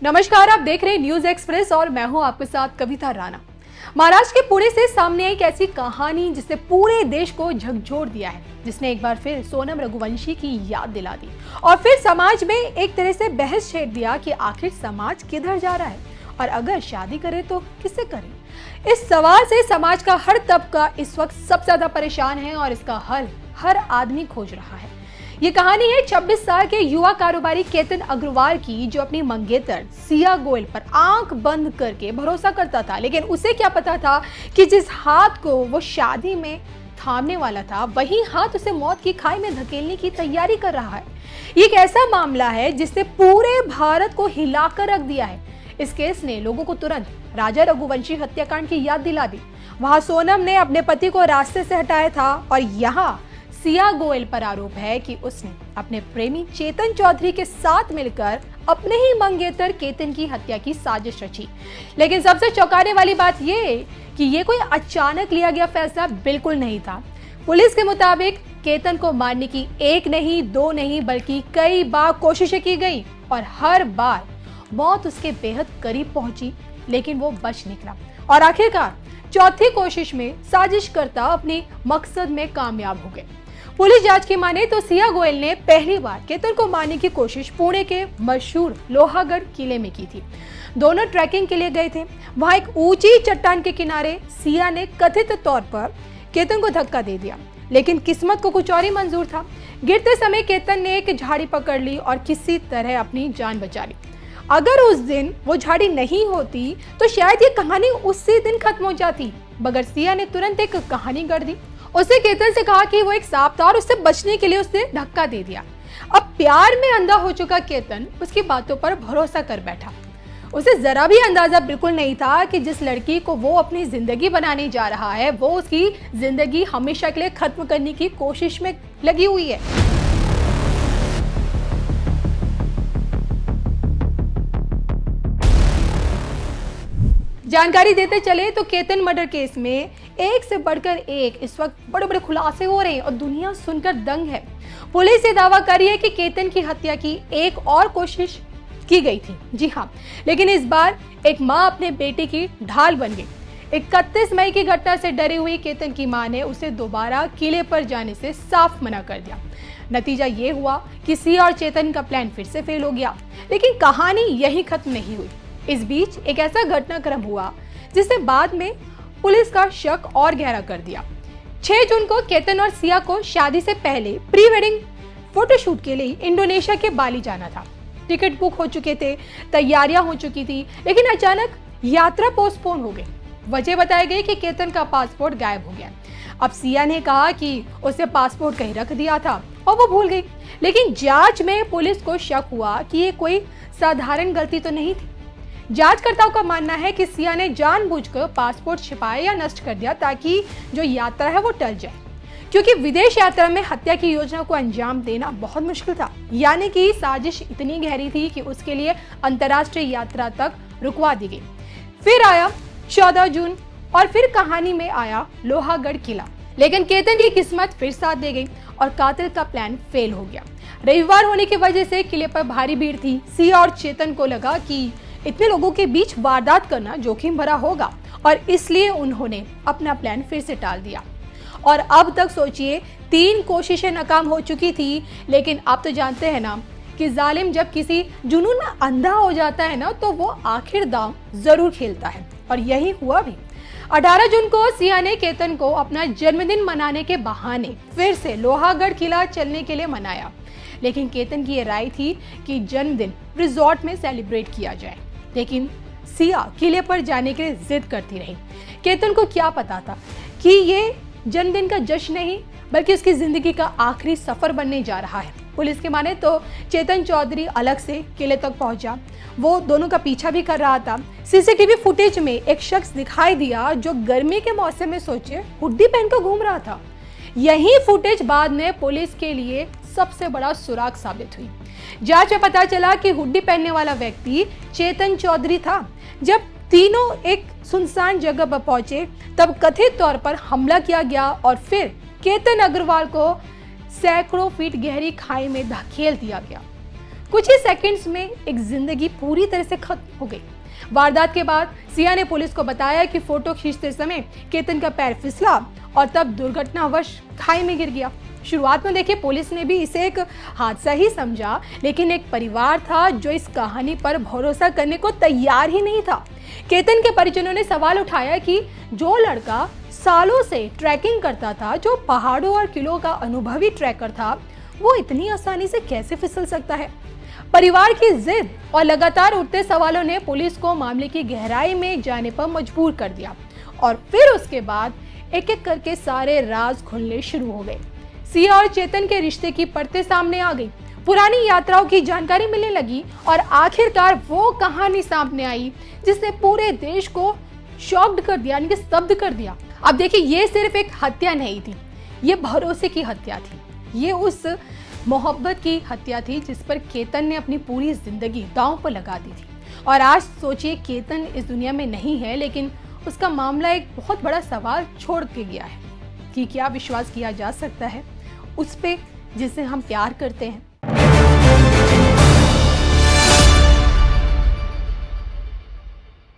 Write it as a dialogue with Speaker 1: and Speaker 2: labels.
Speaker 1: नमस्कार, आप देख रहे हैं न्यूज एक्सप्रेस और मैं हूं आपके साथ कविता राणा। महाराष्ट्र के पुणे से सामने आई एक ऐसी कहानी जिसने पूरे देश को झकझोर दिया है, जिसने एक बार फिर सोनम रघुवंशी की याद दिला दी और फिर समाज में एक तरह से बहस छेड़ दिया कि आखिर समाज किधर जा रहा है और अगर शादी करे तो किससे करे। इस सवाल से समाज का हर तबका इस वक्त सबसे ज्यादा परेशान है और इसका हल हर आदमी खोज रहा है। ये कहानी है 26 साल के युवा कारोबारी केतन अग्रवाल की, जो अपनी मंगेतर सिया गोयल पर आंख बंद करके भरोसा करता था, लेकिन उसे क्या पता था कि जिस हाथ को वो शादी में थामने वाला था वही हाथ उसे मौत की खाई में धकेलने की तैयारी कर रहा है। ये एक ऐसा मामला है जिसने पूरे भारत को हिलाकर रख दिया है। इस केस ने लोगों को तुरंत राजा रघुवंशी हत्याकांड की याद दिला दी। वहां सोनम ने अपने पति को रास्ते से हटाया था और यहाँ सिया गोयल पर आरोप है कि उसने अपने प्रेमी चेतन चौधरी के साथ मिलकर अपने ही मंगेतर केतन की हत्या की साजिश रची। लेकिन सबसे चौंकाने वाली बात यह कि ये कोई अचानक लिया गया फैसला बिल्कुल नहीं था। पुलिस के मुताबिक केतन को मारने की एक नहीं, दो नहीं, बल्कि कई बार कोशिशें की गई और हर बार मौत उसके बेहद करीब पहुंची, लेकिन वो बच निकला और आखिरकार चौथी कोशिश में साजिशकर्ता अपने मकसद में कामयाब हो गए। पुलिस जांच की माने तो सिया गोयल ने पहली बार केतन को मारने की कोशिश पुणे के मशहूर लोहागढ़ किले में की थी। दोनों ट्रैकिंग के लिए गए थे। वहां एक ऊंची चट्टान के किनारे सिया ने कथित तौर पर केतन को धक्का दे दिया, लेकिन किस्मत को कुछ और ही मंजूर था। गिरते समय केतन ने एक झाड़ी पकड़ ली और किसी तरह अपनी जान बचा ली। अगर उस दिन वो झाड़ी नहीं होती तो शायद ये कहानी उसी दिन खत्म हो जाती, मगर सिया ने तुरंत एक कहानी गढ़ दी। उसने केतन से कहा कि वो एक सांप था और उससे बचने के लिए उसने धक्का दे दिया। अब प्यार में अंधा हो चुका केतन उसकी बातों पर भरोसा कर बैठा। उसे जरा भी अंदाजा बिल्कुल नहीं था कि जिस लड़की को वो अपनी जिंदगी बनाने जा रहा है वो उसकी जिंदगी हमेशा के लिए खत्म करने की कोशिश में लगी हुई है। जानकारी देते चले तो केतन मर्डर केस में एक से बढ़कर एक इस वक्त बड़े बड़े खुलासे हो रहे हैं और दुनिया सुनकर दंग है। पुलिस ये दावा कर रही है कि केतन की हत्या की एक और कोशिश की गई थी। जी हाँ, लेकिन इस बार एक मां अपने बेटे की ढाल बन गई। 31 मई की घटना से डरी हुई केतन की मां ने उसे दोबारा किले पर जाने से साफ मना कर दिया। नतीजा ये हुआ कि सिया और चेतन का प्लान फिर से फेल हो गया, लेकिन कहानी यही खत्म नहीं हुई। इस बीच एक ऐसा घटनाक्रम हुआ जिसने बाद में पुलिस का शक और गहरा कर दिया। 6 जून को केतन और सिया को शादी से पहले प्री वेडिंग फोटोशूट के लिए इंडोनेशिया के बाली जाना था। टिकट बुक हो चुके थे, तैयारियां हो चुकी थी, लेकिन अचानक यात्रा पोस्टपोन हो गई। वजह बताई गई कि केतन का पासपोर्ट गायब हो गया। अब सिया ने कहा कि उसे पासपोर्ट कहीं रख दिया था और वो भूल गई, लेकिन जांच में पुलिस को शक हुआ कि ये कोई साधारण गलती तो नहीं थी। जांचकर्ताओं का मानना है कि सिया ने जानबूझकर पासपोर्ट छिपाया या नष्ट कर दिया ताकि जो यात्रा है वो टल जाए, क्योंकि विदेश यात्रा में हत्या की योजना को अंजाम देना बहुत मुश्किल था। यानी कि साजिश इतनी गहरी थी कि उसके लिए अंतर्राष्ट्रीय यात्रा तक रुकवा दी गई। फिर आया 14 जून और फिर कहानी में आया लोहागढ़ किला, लेकिन केतन की किस्मत फिर साथ दे गई और कातिल का प्लान फेल हो गया। रविवार होने की वजह से किले पर भारी भीड़ थी। सिया और चेतन को लगा कि इतने लोगों के बीच वारदात करना जोखिम भरा होगा और इसलिए उन्होंने अपना प्लान फिर से टाल दिया। और अब तक सोचिए 3 कोशिशें नाकाम हो चुकी थी, लेकिन आप तो जानते हैं ना कि जालिम जब किसी जुनून में अंधा हो जाता है ना तो वो आखिर दांव जरूर खेलता है, और यही हुआ भी। 18 जून को सिया ने केतन को अपना जन्मदिन मनाने के बहाने फिर से लोहागढ़ किला चलने के लिए मनाया, लेकिन केतन की ये राय थी कि जन्मदिन रिजॉर्ट में सेलिब्रेट किया जाए, लेकिन सिया किले पर जाने के लिए जिद करती रही। केतन को क्या पता था कि ये जन्मदिन का जश्न नहीं बल्कि उसकी जिंदगी का आखिरी सफर बनने जा रहा है। पुलिस के माने तो चेतन चौधरी अलग से किले तक पहुंचा, वो दोनों का पीछा भी कर रहा था। सीसीटीवी फुटेज में एक शख्स दिखाई दिया जो गर्मी के मौसम में सोचे हुड्डी पहनकर घूम रहा था। यही फुटेज बाद में पुलिस के लिए सबसे बड़ा सुराग साबित हुई। जांच में पता चला कि हुड्डी पहनने वाला व्यक्ति चेतन चौधरी था। जब तीनों एक सुनसान जगह पर पहुंचे तब कथित तौर पर हमला किया गया और फिर केतन अग्रवाल को सैकड़ों फीट गहरी खाई में धकेल दिया गया। कुछ ही सेकंड्स में एक जिंदगी पूरी तरह से खत्म हो गई। वारदात के बाद सिया ने पुलिस को बताया कि फोटो खींचते समय केतन का पैर फिसला और तब दुर्घटनावश खाई में गिर गया। शुरुआत में देखिए पुलिस ने भी इसे एक हादसा ही समझा, लेकिन एक परिवार था जो इस कहानी पर भरोसा करने को तैयार ही नहीं था। केतन के परिजनों ने सवाल उठाया कि जो लड़का सालों से ट्रैकिंग करता था, जो पहाड़ों और किलों का अनुभवी ट्रैकर था, वो इतनी आसानी से कैसे फिसल सकता है। परिवार की जिद और लगातार उठते सवालों ने पुलिस को मामले की गहराई में जाने पर मजबूर कर दिया और फिर उसके बाद एक एक करके सारे राज खुलने शुरू हो गए। सिया और चेतन के रिश्ते की परतें सामने आ गई, पुरानी यात्राओं की जानकारी मिलने लगी और आखिरकार वो कहानी सामने आई जिसने पूरे देश को शॉक्ड कर दिया, यानी कि स्तब्ध कर दिया। अब देखिए ये सिर्फ एक हत्या नहीं थी, ये भरोसे की हत्या थी, ये उस मोहब्बत की हत्या थी जिस पर केतन ने अपनी पूरी जिंदगी दांव पर लगा दी थी। और आज सोचिए केतन इस दुनिया में नहीं है, लेकिन उसका मामला एक बहुत बड़ा सवाल छोड़ के गया है कि क्या विश्वास किया जा सकता है उस पे जिसे हम प्यार करते हैं।